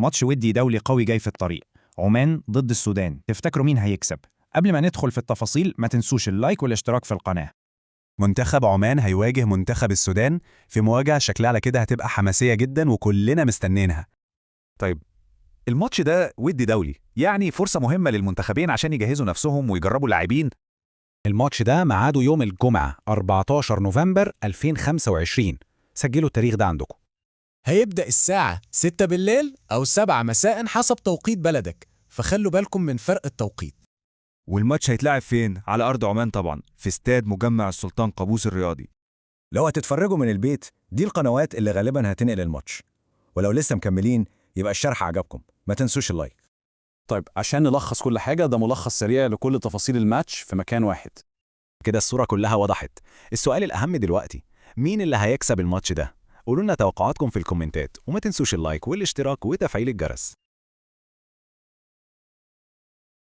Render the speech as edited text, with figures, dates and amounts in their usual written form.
ماتش ودي دولي قوي جاي في الطريق، عمان ضد السودان. تفتكروا مين هيكسب؟ قبل ما ندخل في التفاصيل ما تنسوش اللايك والاشتراك في القناة. منتخب عمان هيواجه منتخب السودان في مواجهة شكلها على كده هتبقى حماسية جدا وكلنا مستنينها. طيب، الماتش ده ودي دولي، يعني فرصة مهمة للمنتخبين عشان يجهزوا نفسهم ويجربوا لاعبين. الماتش ده ميعاده يوم الجمعة 14 نوفمبر 2025. سجلوا التاريخ ده عندكم. هيبدأ الساعة 6 بالليل أو 7 مساء حسب توقيت بلدك، فخلوا بالكم من فرق التوقيت. والماتش هيتلعب فين؟ على أرض عمان طبعا، في استاد مجمع السلطان قابوس الرياضي. لو هتتفرجوا من البيت دي القنوات اللي غالبا هتنقل الماتش، ولو لسه مكملين يبقى الشرح عجبكم، ما تنسوش اللايك. طيب، عشان نلخص كل حاجة، ده ملخص سريع لكل تفاصيل الماتش في مكان واحد. كده الصورة كلها وضحت. السؤال الأهم دلوقتي، مين اللي هيكسب الماتش ده؟ قولوا لنا توقعاتكم في الكومنتات، وما تنسوش اللايك والاشتراك وتفعيل الجرس.